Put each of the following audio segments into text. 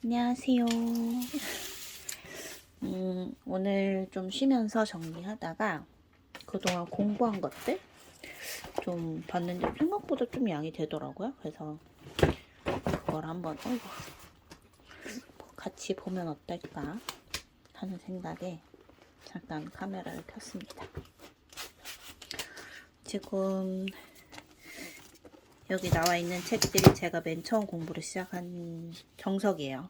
안녕하세요. 오늘 좀 쉬면서 정리하다가 그동안 공부한 것들 좀 봤는데 생각보다 좀 양이 되더라고요. 그래서 그걸 한번 같이 보면 어떨까 하는 생각에 잠깐 카메라를 켰습니다. 지금 여기 나와 있는 책들이 제가 맨 처음 공부를 시작한 정석이에요.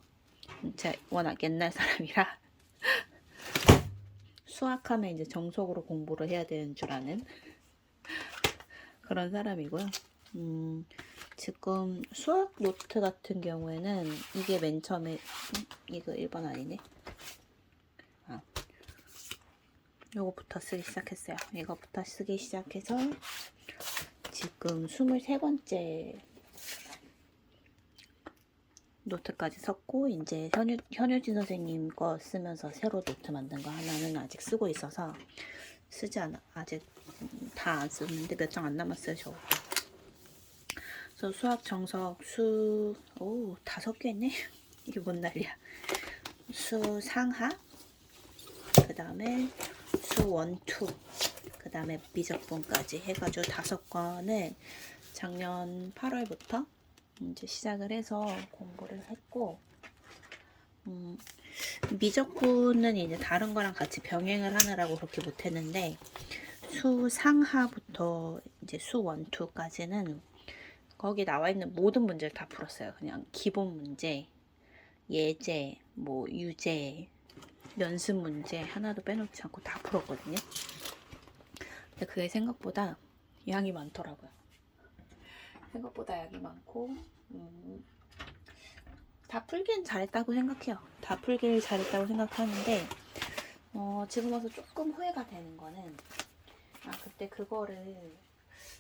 제가 워낙 옛날 사람이라 수학하면 이제 정석으로 공부를 해야 되는 줄 아는 그런 사람이고요. 지금 수학 노트 같은 경우에는 이게 맨 처음에 이거 1번 아니네. 요거부터 쓰기 시작했어요. 이거부터 쓰기 시작해서 지금 23번째 노트까지 썼고, 이제 현유진 선생님 거 쓰면서 새로 노트 만든 거 하나는 아직 쓰고 있어서 쓰지 않아. 아직 다 안 썼는데 몇 장 안 남았어요. 그래서 수학 정석 수 5개 했네. 이게 뭔 난리야. 수 상하, 그 다음에 수 원투, 그 다음에 미적분까지 해가지고 5권을 작년 8월부터 이제 시작을 해서 공부를 했고, 미적분은 이제 다른 거랑 같이 병행을 하느라고 그렇게 못했는데, 수 상하부터 이제 수 원투까지는 거기 나와 있는 모든 문제를 다 풀었어요. 그냥 기본 문제, 예제, 뭐 유제, 연습 문제 하나도 빼놓지 않고 다 풀었거든요. 근데 그게 생각보다 양이 많더라고요. 생각보다 양이 많고 다 풀긴 잘했다고 생각해요. 다 풀길 잘했다고 생각하는데 지금 와서 조금 후회가 되는 거는 그때 그거를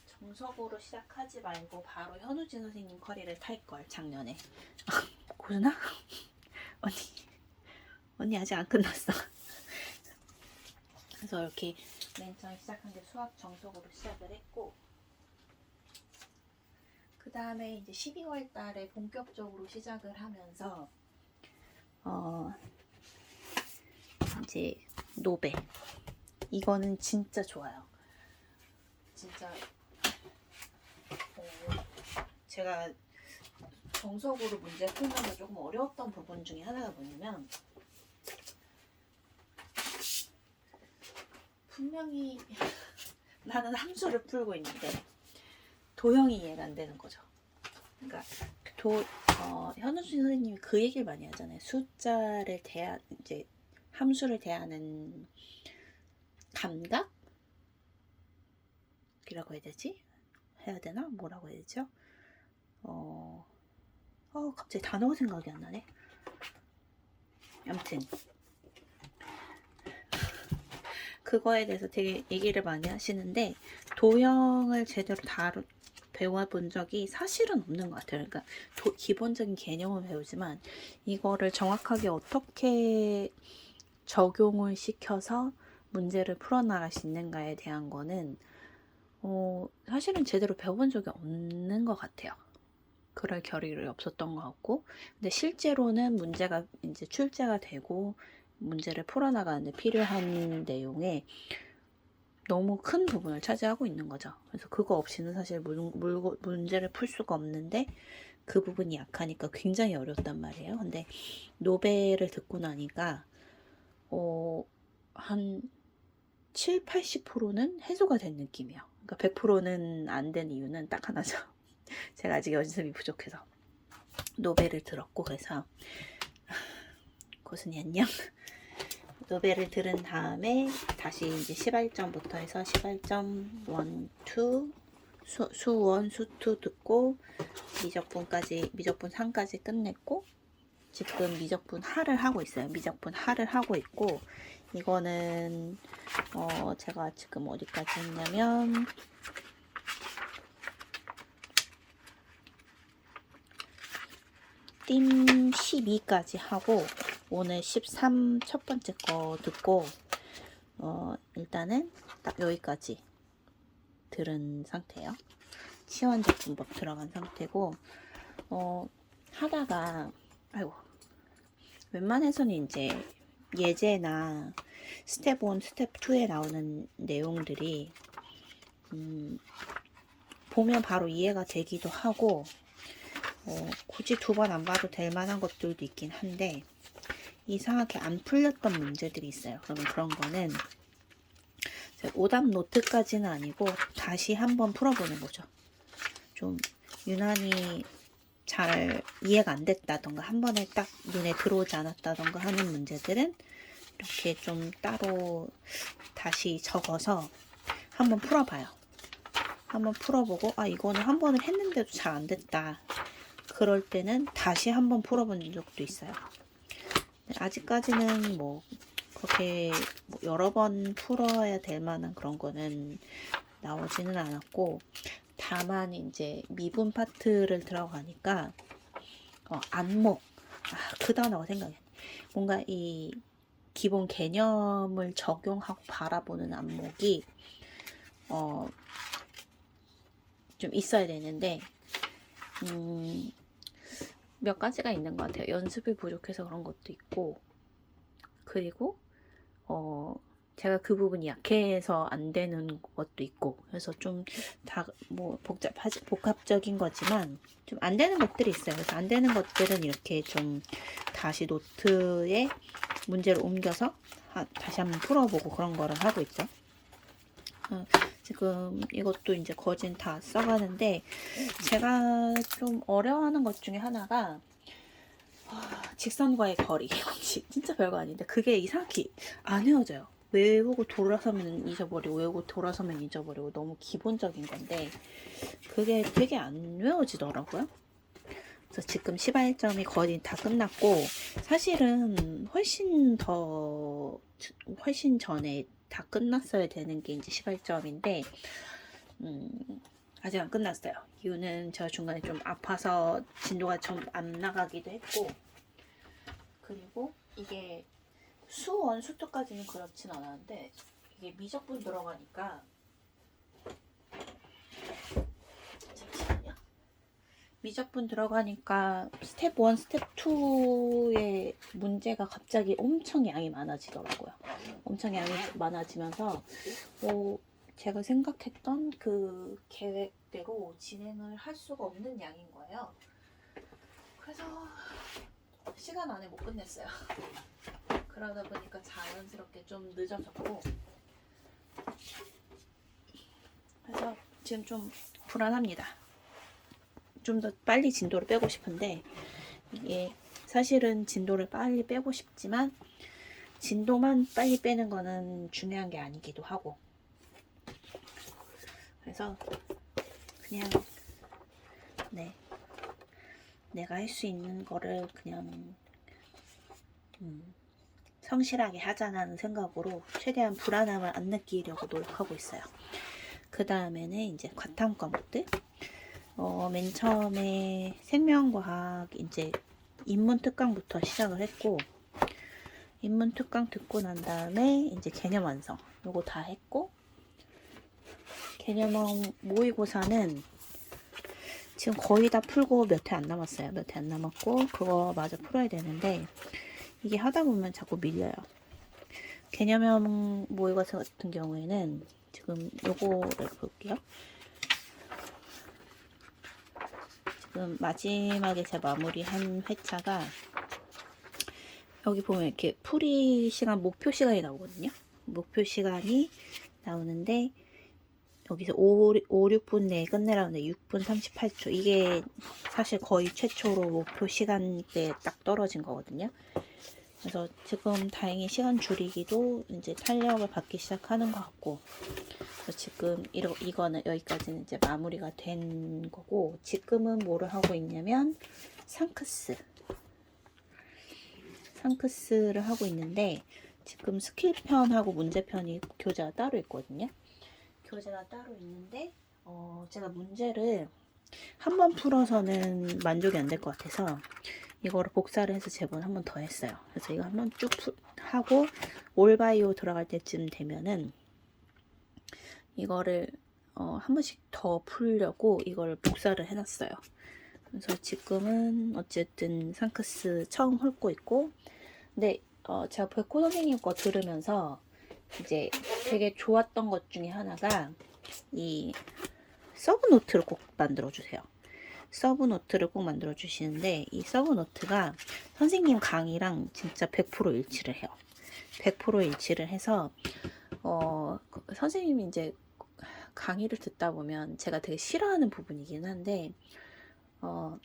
정석으로 시작하지 말고 바로 현우진 선생님 커리를 탈걸 작년에. 고준아? 언니 아직 안 끝났어. 그래서 이렇게 맨 처음 시작한 게 수학 정석으로 시작을 했고, 그 다음에 이제 12월 달에 본격적으로 시작을 하면서 이제 노베, 이거는 진짜 좋아요. 진짜 제가 정석으로 문제 풀면서 조금 어려웠던 부분 중에 하나가 뭐냐면, 분명히 나는 함수를 풀고 있는데 도형이 이해가 안 되는 거죠. 그러니까 현우진 선생님이 그 얘기를 많이 하잖아요. 숫자를 이제 함수를 대하는 감각이라고 해야 되지? 해야 되나? 뭐라고 해야 되죠? 갑자기 단어가 생각이 안 나네. 아무튼 그거에 대해서 되게 얘기를 많이 하시는데, 도형을 제대로 배워본 적이 사실은 없는 것 같아요. 그러니까 기본적인 개념은 배우지만 이거를 정확하게 어떻게 적용을 시켜서 문제를 풀어나갈 수 있는가에 대한 거는 사실은 제대로 배워본 적이 없는 것 같아요. 그럴 겨를이 없었던 것 같고, 근데 실제로는 문제가 이제 출제가 되고 문제를 풀어나가는데 필요한 내용에 너무 큰 부분을 차지하고 있는 거죠. 그래서 그거 없이는 사실 문제를 풀 수가 없는데, 그 부분이 약하니까 굉장히 어렵단 말이에요. 근데 노벨을 듣고 나니까 한 7, 80%는 해소가 된 느낌이에요. 그러니까 100%는 안 된 이유는 딱 하나죠. 제가 아직 연습이 부족해서. 노벨을 들었고, 그래서 고순이 안녕. 노벨을 들은 다음에 다시 이제 시발점부터 해서 시발점 1, 2, 수원, 수2 듣고 미적분 3까지 끝냈고, 지금 미적분 하를 하고 있어요. 미적분 하를 하고 있고, 이거는 제가 지금 어디까지 했냐면 띵 12까지 하고, 오늘 13 첫 번째 거 듣고 일단은 딱 여기까지 들은 상태예요. 치환적분법 들어간 상태고, 하다가 웬만해서는 이제 예제나 스텝 1, 스텝 2에 나오는 내용들이 보면 바로 이해가 되기도 하고 굳이 두 번 안 봐도 될 만한 것들도 있긴 한데 이상하게 안 풀렸던 문제들이 있어요. 그러면 그런 거는 오답 노트까지는 아니고 다시 한번 풀어보는 거죠. 좀 유난히 잘 이해가 안 됐다던가 한 번에 딱 눈에 들어오지 않았다던가 하는 문제들은 이렇게 좀 따로 다시 적어서 한번 풀어봐요. 한번 풀어보고 이거는 한 번을 했는데도 잘 안 됐다. 그럴 때는 다시 한번 풀어본 적도 있어요. 아직까지는 뭐 그렇게 여러 번 풀어야 될 만한 그런 거는 나오지는 않았고, 다만 이제 미분 파트를 들어가니까 안목, 그 단어가 생각이 안 나. 뭔가 이 기본 개념을 적용하고 바라보는 안목이 좀 있어야 되는데 몇 가지가 있는 것 같아요. 연습이 부족해서 그런 것도 있고, 그리고 제가 그 부분이 약해서 안 되는 것도 있고, 그래서 좀 다 뭐 복합적인 거지만 좀 안 되는 것들이 있어요. 그래서 안 되는 것들은 이렇게 좀 다시 노트에 문제를 옮겨서 다시 한번 풀어보고 그런 거를 하고 있죠. 지금 이것도 이제 거진 다 써가는데, 제가 좀 어려워하는 것 중에 하나가 직선과의 거리. 진짜 별거 아닌데 그게 이상하게 안 외워져요. 외우고 돌아서면 잊어버리고 외우고 돌아서면 잊어버리고 너무 기본적인 건데 그게 되게 안 외워지더라고요. 그래서 지금 시바 1점이 거의 다 끝났고, 사실은 훨씬 전에 다 끝났어야 되는 게 이제 시바 1점인데 아직 안 끝났어요. 이유는 제가 중간에 좀 아파서 진도가 좀 안 나가기도 했고, 그리고 이게 수원 수투까지는 그렇진 않았는데 이게 미적분 들어가니까, 잠시만요. 미적분 들어가니까 스텝 1, 스텝 2의 문제가 갑자기 엄청 양이 많아지더라고요. 엄청 양이 많아지면서 제가 생각했던 그 계획대로 진행을 할 수가 없는 양인 거예요. 그래서 시간 안에 못 끝냈어요. 그러다 보니까 자연스럽게 좀 늦어졌고, 그래서 지금 좀 불안합니다. 좀 더 빨리 진도를 빼고 싶은데, 이게 사실은 진도를 빨리 빼고 싶지만 진도만 빨리 빼는 거는 중요한 게 아니기도 하고, 그래서 그냥 내가 할 수 있는 거를 그냥 성실하게 하자는 생각으로 최대한 불안함을 안 느끼려고 노력하고 있어요. 그 다음에는 이제 과탐 과목들. 맨 처음에 생명과학 이제 인문 특강부터 시작을 했고, 인문 특강 듣고 난 다음에 이제 개념 완성 요거 다 했고, 개념 모의고사는 지금 거의 다 풀고 몇 회 안 남았어요. 몇 회 안 남았고 그거 마저 풀어야 되는데 이게 하다 보면 자꾸 밀려요. 개념형 모의고사 같은 경우에는 지금 요거를 볼게요. 지금 마지막에 제가 마무리한 회차가 여기 보면 이렇게 풀이 시간, 목표 시간이 나오거든요. 목표 시간이 나오는데 여기서 6분 내에 끝내라는데 6분 38초. 이게 사실 거의 최초로 목표 시간대에 딱 떨어진 거거든요. 그래서 지금 다행히 시간 줄이기도 이제 탄력을 받기 시작하는 것 같고, 그래서 지금 이거는 여기까지는 이제 마무리가 된 거고, 지금은 뭐를 하고 있냐면 상크스를 하고 있는데, 지금 스킬편하고 문제편이 교재가 따로 있거든요. 교재가 따로 있는데 제가 문제를 한 번 풀어서는 만족이 안 될 것 같아서 이거를 복사를 해서 제본 한 번 더 했어요. 그래서 이거 한 번 쭉 하고 올바이오 들어갈 때쯤 되면은 이거를 한 번씩 더 풀려고 이걸 복사를 해놨어요. 그래서 지금은 어쨌든 상크스 처음 훑고 있고, 근데 제가 백호 선생님 거 들으면서 이제 되게 좋았던 것 중에 하나가 이 서브노트를 꼭 만들어주세요. 서브노트를 꼭 만들어주시는데 이 서브노트가 선생님 강의랑 진짜 100% 일치를 해요. 100% 일치를 해서 선생님이 이제 강의를 듣다 보면 제가 되게 싫어하는 부분이긴 한데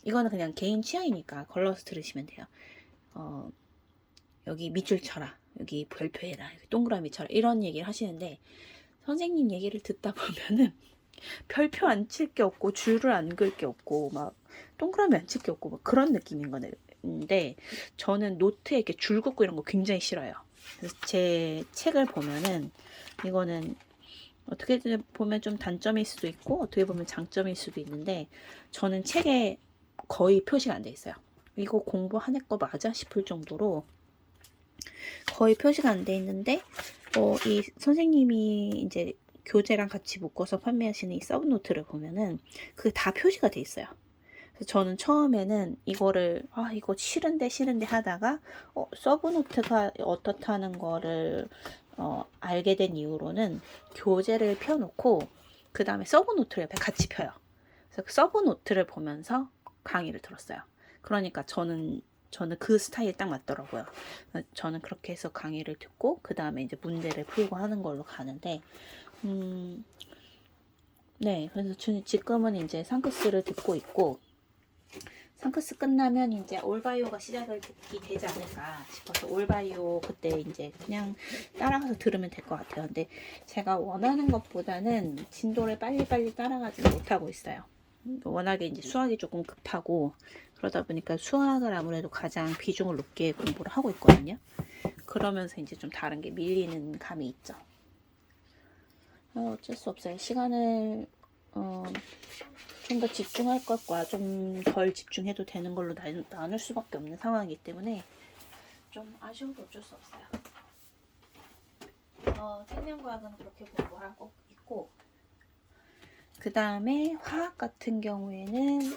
이거는 그냥 개인 취향이니까 걸러서 들으시면 돼요. 여기 밑줄 쳐라, 여기 별표해라, 여기 동그라미 쳐라 이런 얘기를 하시는데 선생님 얘기를 듣다 보면은 별표 안 칠 게 없고 줄을 안 그을 게 없고 막 동그라미 안 칠 게 없고 막 그런 느낌인 건데 저는 노트에 이렇게 줄 긋고 이런 거 굉장히 싫어요. 그래서 제 책을 보면은 이거는 어떻게 보면 좀 단점일 수도 있고 어떻게 보면 장점일 수도 있는데 저는 책에 거의 표시가 안 돼 있어요. 이거 공부하는 거 맞아 싶을 정도로 거의 표시가 안 돼 있는데 이 선생님이 이제 교재랑 같이 묶어서 판매하시는 이 서브노트를 보면은 그게 다 표시가 돼 있어요. 그래서 저는 처음에는 이거를 이거 싫은데 하다가 서브노트가 어떻다는 거를 알게 된 이후로는 교재를 펴놓고 그 다음에 서브노트를 옆에 같이 펴요. 그래서 그 서브노트를 보면서 강의를 들었어요. 그러니까 저는 그 스타일 딱 맞더라고요. 저는 그렇게 해서 강의를 듣고 그 다음에 이제 문제를 풀고 하는 걸로 가는데 네, 그래서 지금은 이제 상크스를 듣고 있고 상크스 끝나면 이제 올바이오가 시작이 되지 않을까 싶어서 올바이오 그때 이제 그냥 따라가서 들으면 될 것 같아요. 근데 제가 원하는 것보다는 진도를 빨리빨리 따라가지 못하고 있어요. 워낙에 이제 수학이 조금 급하고 그러다 보니까 수학을 아무래도 가장 비중을 높게 공부를 하고 있거든요. 그러면서 이제 좀 다른 게 밀리는 감이 있죠. 어쩔 수 없어요. 시간을 좀 더 집중할 것과 좀 덜 집중해도 되는 걸로 나눌 수밖에 없는 상황이기 때문에 좀 아쉬워도 어쩔 수 없어요. 생명과학은 그렇게 공부하고 있고 그 다음에 화학 같은 경우에는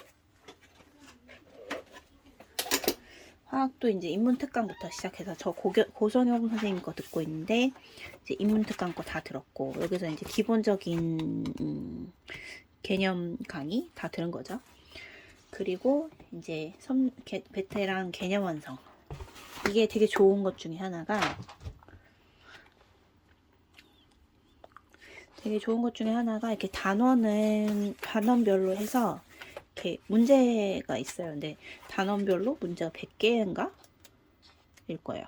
화학도 이제 인문특강부터 시작해서 저 고선영 선생님 거 듣고 있는데 이제 인문특강 거 다 들었고 여기서 이제 기본적인 개념 강의 다 들은 거죠. 그리고 이제 베테랑 개념 완성. 이게 되게 좋은 것 중에 하나가 이렇게 단원별로 해서 이렇게 문제가 있어요. 근데 단원별로 문제가 100개인가? 일 거예요.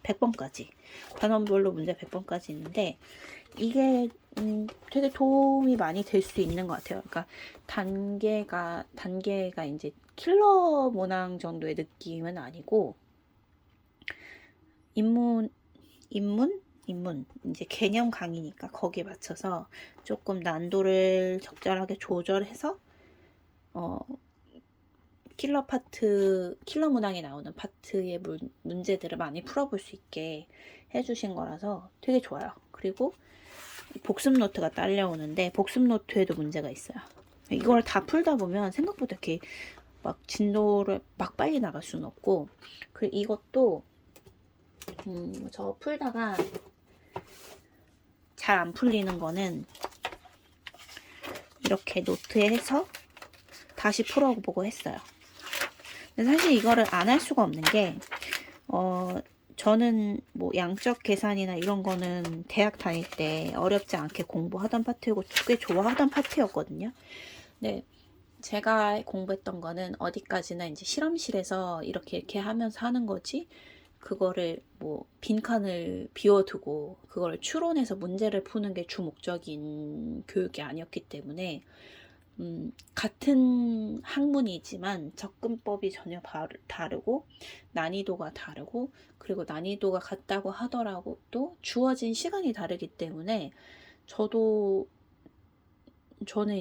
100번까지. 단원별로 문제 100번까지 있는데 이게 되게 도움이 많이 될 수 있는 것 같아요. 그러니까 단계가 이제 킬러 문항 정도의 느낌은 아니고 인문 이제 개념 강의니까 거기에 맞춰서 조금 난도를 적절하게 조절해서 킬러 문항에 나오는 파트의 문제들을 많이 풀어볼 수 있게 해주신 거라서 되게 좋아요. 그리고 복습 노트가 딸려오는데 복습 노트에도 문제가 있어요. 이걸 다 풀다 보면 생각보다 이렇게 막 진도를 막 빨리 나갈 수는 없고 그리고 이것도 저 풀다가 잘 안 풀리는 거는 이렇게 노트에 해서 다시 풀어보고 했어요. 근데 사실 이거를 안 할 수가 없는 게 저는 뭐 양적 계산이나 이런 거는 대학 다닐 때 어렵지 않게 공부하던 파트이고 꽤 좋아하던 파트였거든요. 근데 제가 공부했던 거는 어디까지나 이제 실험실에서 이렇게 하면서 하는 거지 그거를 뭐 빈칸을 비워두고 그걸 추론해서 문제를 푸는 게 주 목적인 교육이 아니었기 때문에 같은 학문이지만 접근법이 전혀 다르고 난이도가 다르고 그리고 난이도가 같다고 하더라도 또 주어진 시간이 다르기 때문에 저는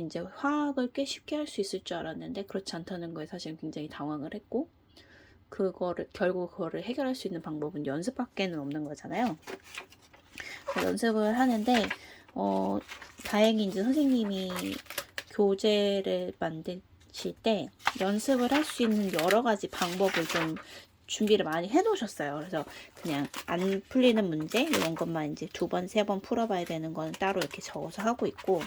이제 화학을 꽤 쉽게 할 수 있을 줄 알았는데 그렇지 않다는 거에 사실 굉장히 당황을 했고 결국 그거를 해결할 수 있는 방법은 연습밖에는 없는 거잖아요. 연습을 하는데 다행히 이제 선생님이 교재를 만드실 때 연습을 할 수 있는 여러 가지 방법을 좀 준비를 많이 해 놓으셨어요. 그래서 그냥 안 풀리는 문제 이런 것만 이제 2번, 3번 풀어봐야 되는 거는 따로 이렇게 적어서 하고 있고,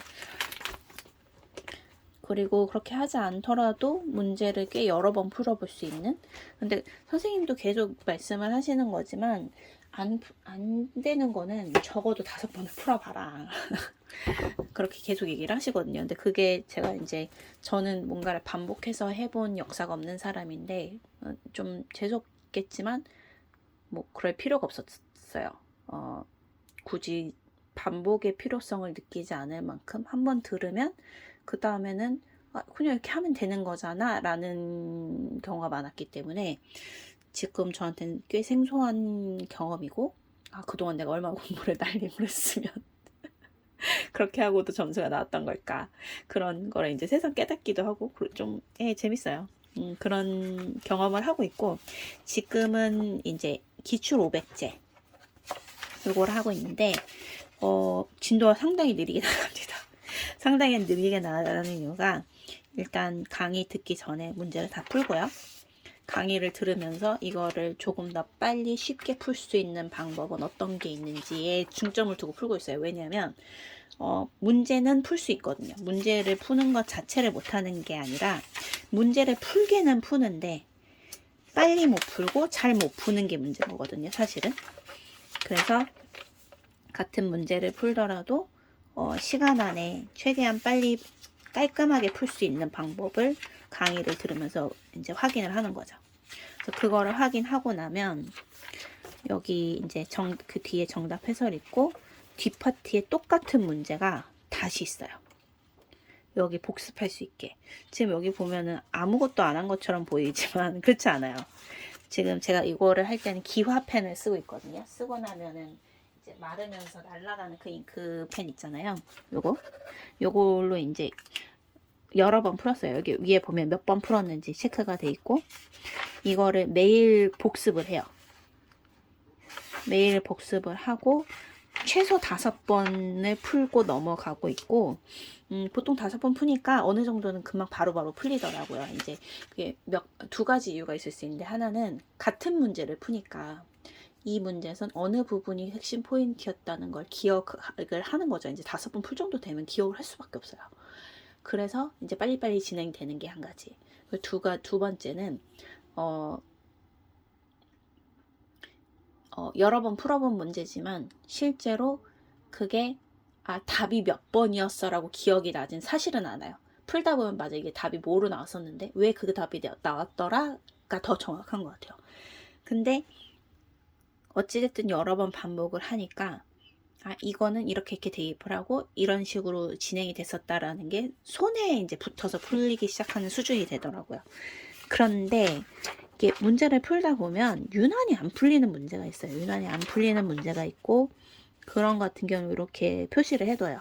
그리고 그렇게 하지 않더라도 문제를 꽤 여러 번 풀어볼 수 있는. 근데 선생님도 계속 말씀을 하시는 거지만 안 되는 거는 적어도 5번을 풀어봐라. 그렇게 계속 얘기를 하시거든요. 근데 그게 제가 이제 저는 뭔가를 반복해서 해본 역사가 없는 사람인데 좀 재수없겠지만 뭐 그럴 필요가 없었어요. 굳이 반복의 필요성을 느끼지 않을 만큼 한번 들으면 그 다음에는 그냥 이렇게 하면 되는 거잖아 라는 경우가 많았기 때문에 지금 저한테는 꽤 생소한 경험이고, 그동안 내가 얼마나 공부를 날림을 했으면 그렇게 하고도 점수가 나왔던 걸까, 그런 거를 이제 새삼 깨닫기도 하고 좀 재밌어요. 그런 경험을 하고 있고, 지금은 이제 기출 500제 요거를 하고 있는데 진도가 상당히 느리게 나갑니다. 상당히 느리게 나가는 이유가, 일단 강의 듣기 전에 문제를 다 풀고요. 강의를 들으면서 이거를 조금 더 빨리 쉽게 풀 수 있는 방법은 어떤 게 있는지에 중점을 두고 풀고 있어요. 왜냐하면 문제는 풀 수 있거든요. 문제를 푸는 것 자체를 못하는 게 아니라 문제를 풀게는 푸는데 빨리 못 풀고 잘 못 푸는 게 문제인 거거든요, 사실은. 그래서 같은 문제를 풀더라도 시간 안에 최대한 빨리 깔끔하게 풀 수 있는 방법을 강의를 들으면서 이제 확인을 하는 거죠. 그래서 그거를 확인하고 나면 여기 이제 그 뒤에 정답 해설 있고 뒷파트에 똑같은 문제가 다시 있어요. 여기 복습할 수 있게. 지금 여기 보면은 아무것도 안 한 것처럼 보이지만 그렇지 않아요. 지금 제가 이거를 할 때는 기화펜을 쓰고 있거든요. 쓰고 나면은 이제 마르면서 날아가는 그 잉크펜 있잖아요. 요걸로 이제 여러 번 풀었어요. 여기 위에 보면 몇 번 풀었는지 체크가 돼 있고, 이거를 매일 복습을 해요. 매일 복습을 하고 최소 5번을 풀고 넘어가고 있고, 보통 5번 푸니까 어느 정도는 금방 바로바로 풀리더라고요. 이제 그게 2가지 이유가 있을 수 있는데, 하나는 같은 문제를 푸니까 이 문제에선 어느 부분이 핵심 포인트였다는 걸 기억을 하는 거죠. 이제 5번 풀 정도 되면 기억을 할 수밖에 없어요. 그래서 이제 빨리빨리 진행되는 게 한 가지. 두 번째는 여러 번 풀어본 문제지만 실제로 그게 답이 몇 번이었어 라고 기억이 나진 사실은 않아요. 풀다 보면 맞아, 이게 답이 뭐로 나왔었는데 왜 그 답이 나왔더라가 더 정확한 것 같아요. 근데 어찌됐든 여러 번 반복을 하니까 이거는 이렇게 대입을 하고 이런 식으로 진행이 됐었다라는 게 손에 이제 붙어서 풀리기 시작하는 수준이 되더라고요. 그런데 이게 문제를 풀다 보면 유난히 안 풀리는 문제가 있어요. 유난히 안 풀리는 문제가 있고, 그런 같은 경우 이렇게 표시를 해둬요.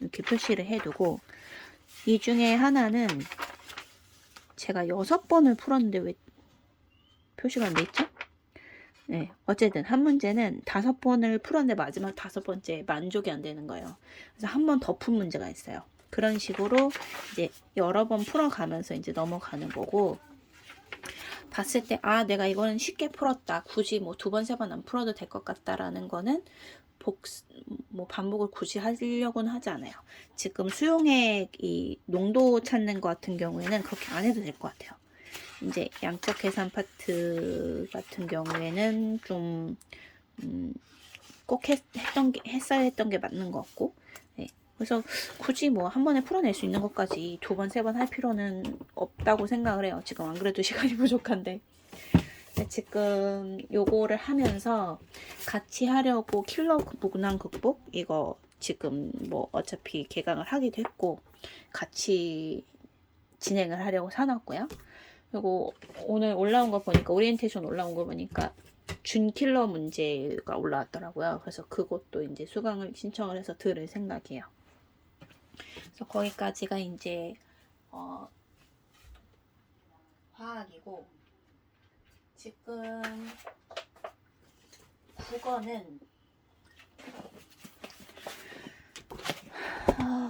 이렇게 표시를 해두고, 이 중에 하나는 제가 6번을 풀었는데 왜 표시가 안 돼 있죠? 네, 어쨌든 한 문제는 5번을 풀었는데 마지막 5번째 만족이 안 되는 거예요. 그래서 한 번 더 푼 문제가 있어요. 그런 식으로 이제 여러 번 풀어가면서 이제 넘어가는 거고, 봤을 때 내가 이거는 쉽게 풀었다, 굳이 뭐 2번, 3번 안 풀어도 될 것 같다라는 거는 반복을 굳이 하려고는 하지 않아요. 지금 수용액 이 농도 찾는 것 같은 경우에는 그렇게 안 해도 될 것 같아요. 이제 양적 계산 파트 같은 경우에는 좀 꼭 했어야 했던 게 맞는 것 같고, 네. 그래서 굳이 뭐 한 번에 풀어낼 수 있는 것까지 2번, 3번 할 필요는 없다고 생각을 해요. 지금 안 그래도 시간이 부족한데. 지금 요거를 하면서 같이 하려고 킬러 문항 극복 이거 지금 뭐 어차피 개강을 하기도 했고 같이 진행을 하려고 사놨고요. 그리고 오늘 올라온 거 보니까, 오리엔테이션 올라온 거 보니까 준킬러 문제가 올라왔더라고요. 그래서 그것도 이제 수강을 신청을 해서 들을 생각이에요. 그래서 거기까지가 이제 화학이고, 지금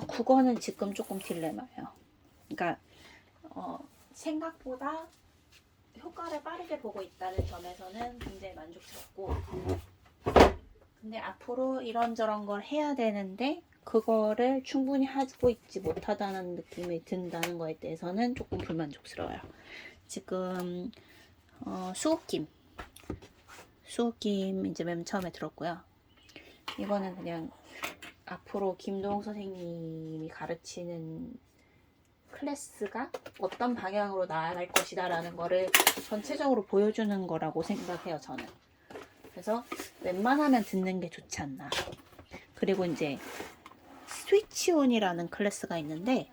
국어는 지금 조금 딜레마예요. 그러니까 생각보다 효과를 빠르게 보고 있다는 점에서는 굉장히 만족스럽고, 근데 앞으로 이런저런 걸 해야 되는데 그거를 충분히 하고 있지 못하다는 느낌이 든다는 거에 대해서는 조금 불만족스러워요. 지금 수옥김 이제 맨 처음에 들었고요. 이거는 그냥 앞으로 김도영 선생님이 가르치는 클래스가 어떤 방향으로 나아갈 것이다 라는 거를 전체적으로 보여주는 거라고 생각해요, 저는. 그래서 웬만하면 듣는 게 좋지 않나. 그리고 이제 스위치온이라는 클래스가 있는데,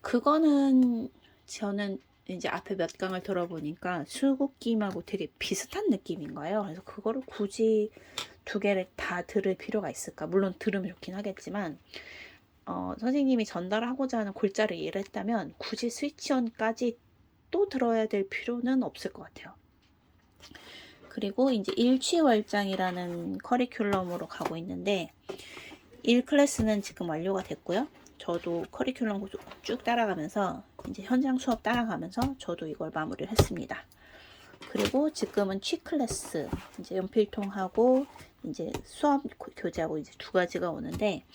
그거는 저는 이제 앞에 몇 강을 들어보니까 수국김하고 되게 비슷한 느낌인 거예요. 그래서 그거를 굳이 두 개를 다 들을 필요가 있을까? 물론 들으면 좋긴 하겠지만, 선생님이 전달하고자 하는 골자를 이해했다면 굳이 스위치온까지 또 들어야 될 필요는 없을 것 같아요. 그리고 이제 일취월장이라는 커리큘럼으로 가고 있는데, 1클래스는 지금 완료가 됐고요. 저도 커리큘럼 쭉 따라가면서 이제 현장 수업 따라가면서 저도 이걸 마무리를 했습니다. 그리고 지금은 취클래스 이제 연필통하고 이제 수업 교재하고 이제 두 가지가 오는데,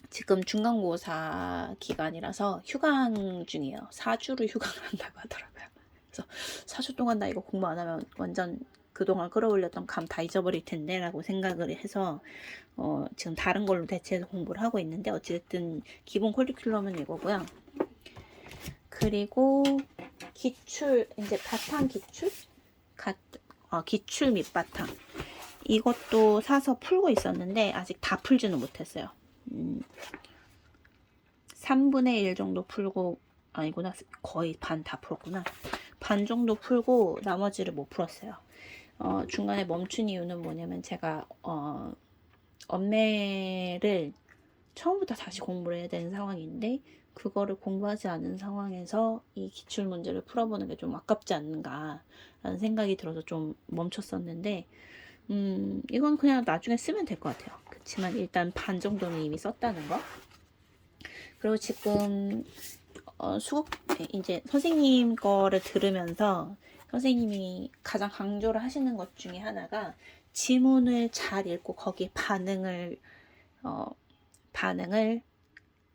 지금 중간고사 기간이라서 휴강 중이에요. 4주를 휴강을 한다고 하더라고요. 그래서 4주 동안 나 이거 공부 안 하면 완전 그동안 끌어올렸던 감 다 잊어버릴 텐데 라고 생각을 해서 지금 다른 걸로 대체해서 공부를 하고 있는데, 어쨌든 기본 커리큘럼은 이거고요. 그리고 기출, 이제 바탕 기출? 기출 밑바탕. 이것도 사서 풀고 있었는데 아직 다 풀지는 못했어요. 3분의 1 정도 풀고, 아니구나, 거의 반 다 풀었구나. 반 정도 풀고 나머지를 못 풀었어요. 중간에 멈춘 이유는 뭐냐면 제가 엄매를 처음부터 다시 공부를 해야 되는 상황인데, 그거를 공부하지 않은 상황에서 이 기출 문제를 풀어보는 게 좀 아깝지 않는가 라는 생각이 들어서 좀 멈췄었는데, 이건 그냥 나중에 쓰면 될 것 같아요. 그렇지만 일단 반 정도는 이미 썼다는 거. 그리고 지금 이제 선생님 거를 들으면서 선생님이 가장 강조를 하시는 것 중에 하나가 지문을 잘 읽고 거기에 반응을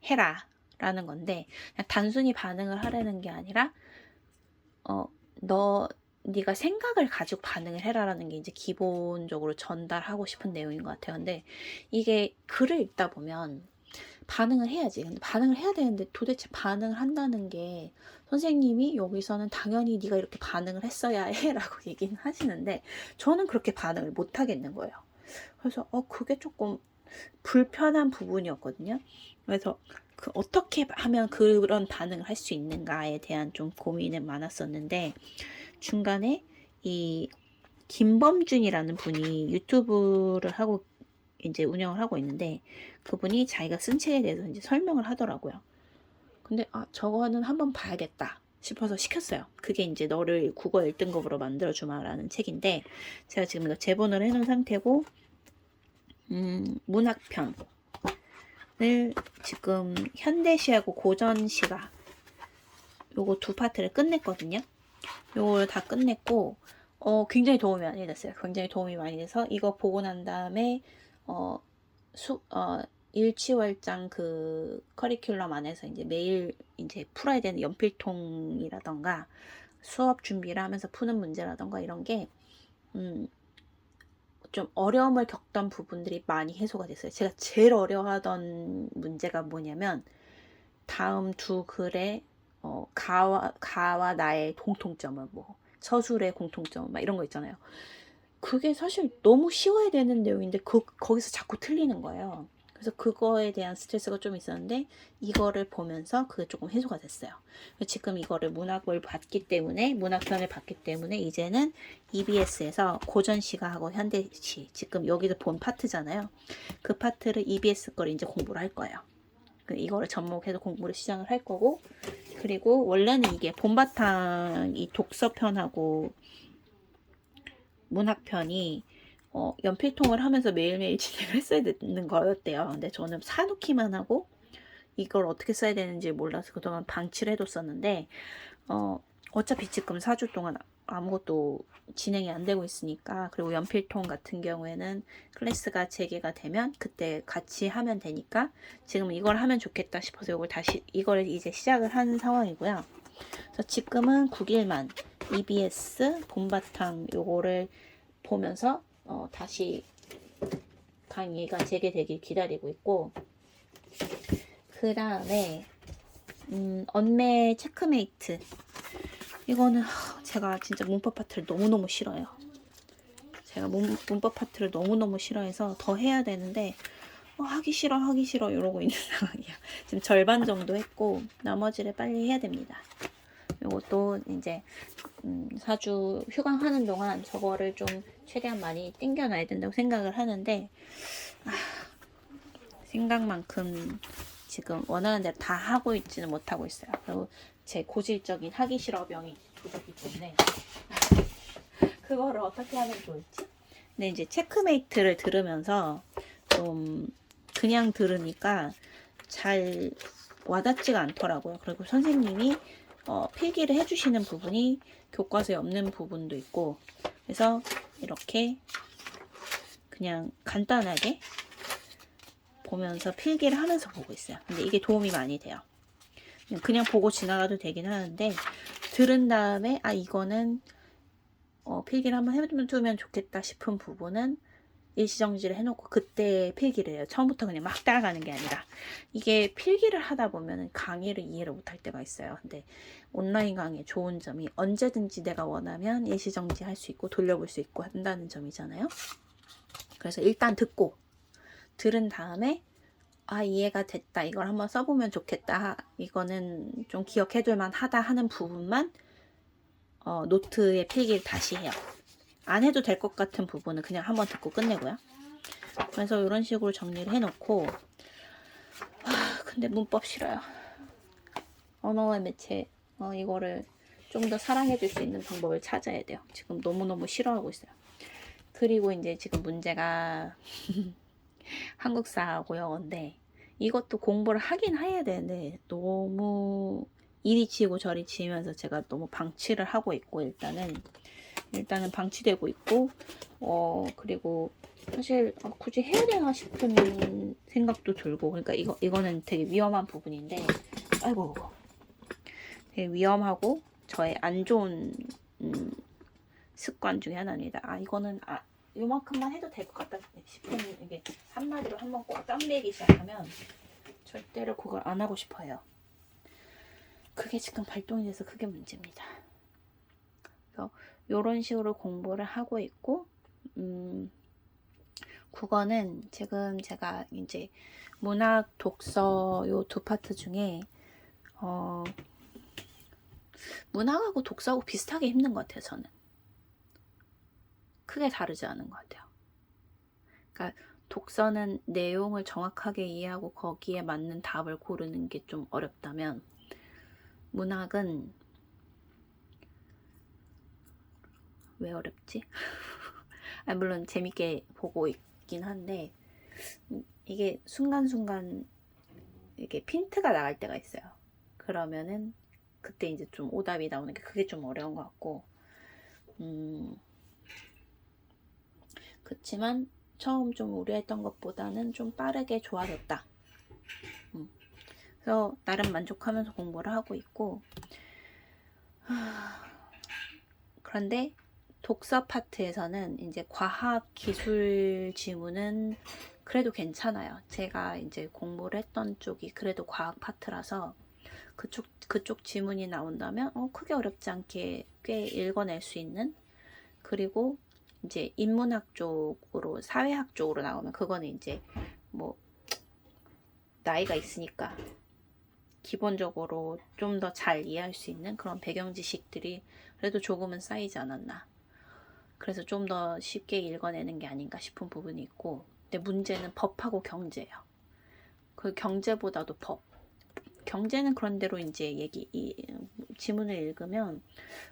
해라 라는 건데, 그냥 단순히 반응을 하라는 게 아니라 네가 생각을 가지고 반응을 해라라는 게 이제 기본적으로 전달하고 싶은 내용인 것 같아요. 근데 이게 글을 읽다 보면 반응을 해야지. 근데 반응을 해야 되는데 도대체 반응을 한다는 게, 선생님이 여기서는 당연히 네가 이렇게 반응을 했어야 해 라고 얘기는 하시는데 저는 그렇게 반응을 못 하겠는 거예요. 그래서 그게 조금 불편한 부분이었거든요. 그래서 어떻게 하면 그런 반응을 할 수 있는가에 대한 좀 고민은 많았었는데, 중간에 이 김범준이라는 분이 유튜브를 하고 이제 운영을 하고 있는데, 그분이 자기가 쓴 책에 대해서 이제 설명을 하더라고요. 근데 저거는 한번 봐야겠다 싶어서 시켰어요. 그게 이제 너를 국어 1등급으로 만들어주마라는 책인데, 제가 지금 이거 제본을 해놓은 상태고, 문학편을 지금 현대시하고 고전시가 요거 두 파트를 끝냈거든요. 요걸 다 끝냈고 굉장히 도움이 많이 됐어요. 굉장히 도움이 많이 돼서 이거 보고 난 다음에 일취월장 그 커리큘럼 안에서 이제 매일 이제 풀어야 되는 연필통이라던가 수업 준비를 하면서 푸는 문제라던가 이런 게 좀 어려움을 겪던 부분들이 많이 해소가 됐어요. 제가 제일 어려워하던 문제가 뭐냐면, 다음 두 글에 가와 나의 공통점은 뭐, 서술의 공통점 막 이런 거 있잖아요. 그게 사실 너무 쉬워야 되는 내용인데 거기서 자꾸 틀리는 거예요. 그래서 그거에 대한 스트레스가 좀 있었는데 이거를 보면서 그게 조금 해소가 됐어요. 지금 이거를 문학편을 봤기 때문에 이제는 EBS에서 고전시가 하고 현대시, 지금 여기서 본 파트잖아요. 그 파트를 EBS 걸 이제 공부를 할 거예요. 이거를 접목해서 공부를 시작을 할 거고, 그리고 원래는 이게 본바탕 이 독서편하고 문학편이 연필통을 하면서 매일매일 진행을 했어야 되는 거였대요. 근데 저는 사놓기만 하고 이걸 어떻게 써야 되는지 몰라서 그동안 방치를 해뒀었는데, 어차피 지금 4주 동안 아무것도 진행이 안 되고 있으니까, 그리고 연필통 같은 경우에는 클래스가 재개가 되면 그때 같이 하면 되니까 지금 이걸 하면 좋겠다 싶어서 이걸 이제 시작을 한 상황이고요. 그래서 지금은 9일만 EBS 봄바탕 요거를 보면서 다시 강의가 재개되길 기다리고 있고, 그 다음에 언매 체크메이트, 이거는 제가 진짜 문법 파트를 너무너무 싫어요. 제가 문법 파트를 너무너무 싫어해서 더 해야 되는데 하기 싫어 이러고 있는 상황이야. 지금 절반 정도 했고 나머지를 빨리 해야 됩니다. 이것도 이제 4주 휴강하는 동안 저거를 좀 최대한 많이 땡겨놔야 된다고 생각을 하는데, 생각만큼 지금 원하는 대로 다 하고 있지는 못하고 있어요. 그리고 제 고질적인 하기 싫어 병이 도졌기 때문에 그거를 어떻게 하면 좋을지. 근데 이제 체크메이트를 들으면서 좀 그냥 들으니까 잘 와닿지가 않더라고요. 그리고 선생님이 필기를 해주시는 부분이 교과서에 없는 부분도 있고, 그래서 이렇게 그냥 간단하게 보면서 필기를 하면서 보고 있어요. 근데 이게 도움이 많이 돼요. 그냥 보고 지나가도 되긴 하는데, 들은 다음에 이거는 필기를 한번 해두면 좋겠다 싶은 부분은 일시정지를 해놓고 그때 필기를 해요. 처음부터 그냥 막 따라가는 게 아니라. 이게 필기를 하다 보면 강의를 이해를 못할 때가 있어요. 근데 온라인 강의의 좋은 점이 언제든지 내가 원하면 일시정지 할 수 있고 돌려볼 수 있고 한다는 점이잖아요. 그래서 일단 들은 다음에 이해가 됐다, 이걸 한번 써보면 좋겠다, 이거는 좀 기억해둘 만하다 하는 부분만 노트에 필기를 다시 해요. 안 해도 될 것 같은 부분은 그냥 한번 듣고 끝내고요. 그래서 이런 식으로 정리를 해놓고, 근데 문법 싫어요. 언어의 매체, 이거를 좀 더 사랑해줄 수 있는 방법을 찾아야 돼요. 지금 너무너무 싫어하고 있어요. 그리고 이제 지금 문제가 한국사하고 영어인데, 이것도 공부를 하긴 해야 되는데 너무 이리 치고 저리 치면서 제가 너무 방치를 하고 있고, 일단은 방치되고 있고, 그리고 사실 굳이 해야 되나 싶은 생각도 들고, 그러니까 이거는 되게 위험한 부분인데, 아이고, 되게 위험하고 저의 안 좋은 습관 중에 하나입니다. 이거는 요만큼만 해도 될 것 같다 싶은, 이게 한마디로 한번 꼭 땀내기 시작하면 절대로 그걸 안 하고 싶어요. 그게 지금 발동이 돼서 그게 문제입니다. 그래서 이런 식으로 공부를 하고 있고, 국어는 지금 제가 이제 문학, 독서 요 두 파트 중에 문학하고 독서하고 비슷하게 힘든 것 같아요. 저는 크게 다르지 않은 것 같아요. 그러니까 독서는 내용을 정확하게 이해하고 거기에 맞는 답을 고르는 게 좀 어렵다면, 문학은 왜 어렵지? 물론 재밌게 보고 있긴 한데, 이게 순간순간 이게 핀트가 나갈 때가 있어요. 그러면은 그때 이제 좀 오답이 나오는 게, 그게 좀 어려운 것 같고, 그렇지만 처음 좀 우려했던 것보다는 좀 빠르게 좋아졌다. 그래서 나름 만족하면서 공부를 하고 있고, 그런데 독서 파트에서는 이제 과학 기술 지문은 그래도 괜찮아요. 제가 이제 공부를 했던 쪽이 그래도 과학 파트라서 그쪽 지문이 나온다면 크게 어렵지 않게 꽤 읽어낼 수 있는, 그리고 이제 인문학 쪽으로, 사회학 쪽으로 나오면 그거는 이제 뭐 나이가 있으니까 기본적으로 좀 더 잘 이해할 수 있는 그런 배경 지식들이 그래도 조금은 쌓이지 않았나. 그래서 좀 더 쉽게 읽어내는 게 아닌가 싶은 부분이 있고, 근데 문제는 법하고 경제예요. 그 경제보다도 법. 경제는 그런대로 이제 지문을 읽으면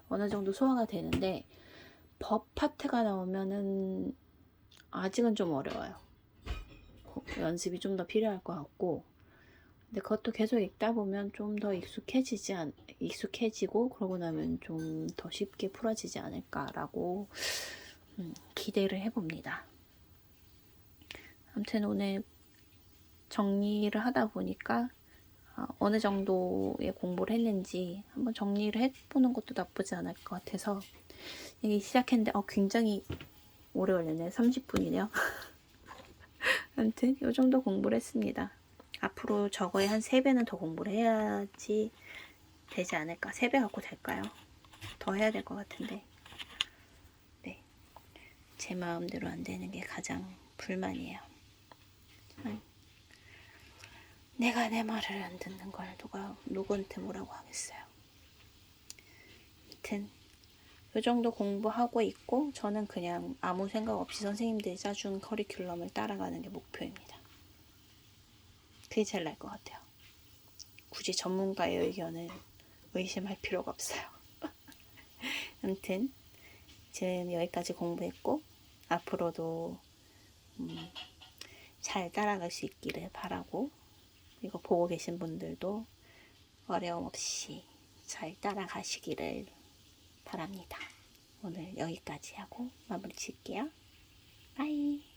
어느 정도 소화가 되는데, 법 파트가 나오면은 아직은 좀 어려워요. 연습이 좀 더 필요할 것 같고, 근데 그것도 계속 읽다 보면 좀 더 익숙해지고 그러고 나면 좀 더 쉽게 풀어지지 않을까라고 기대를 해봅니다. 아무튼 오늘 정리를 하다 보니까 어느 정도의 공부를 했는지 한번 정리를 해보는 것도 나쁘지 않을 것 같아서 여기 시작했는데 굉장히 오래 걸렸네요. 30분이네요. 아무튼 이 정도 공부를 했습니다. 앞으로 저거에 한 3배는 더 공부를 해야지 되지 않을까. 3배 갖고 될까요? 더 해야 될 것 같은데. 네, 제 마음대로 안 되는 게 가장 불만이에요. 내가 내 말을 안 듣는 걸 누가 누구한테 뭐라고 하겠어요. 아무튼 이 정도 공부하고 있고 저는 그냥 아무 생각 없이 선생님들이 짜준 커리큘럼을 따라가는 게 목표입니다. 그게 제일 나을 것 같아요. 굳이 전문가의 의견을 의심할 필요가 없어요. 아무튼 지금 여기까지 공부했고 앞으로도 잘 따라갈 수 있기를 바라고, 이거 보고 계신 분들도 어려움 없이 잘 따라가시기를 바랍니다. 오늘 여기까지 하고 마무리 칠게요. 빠이.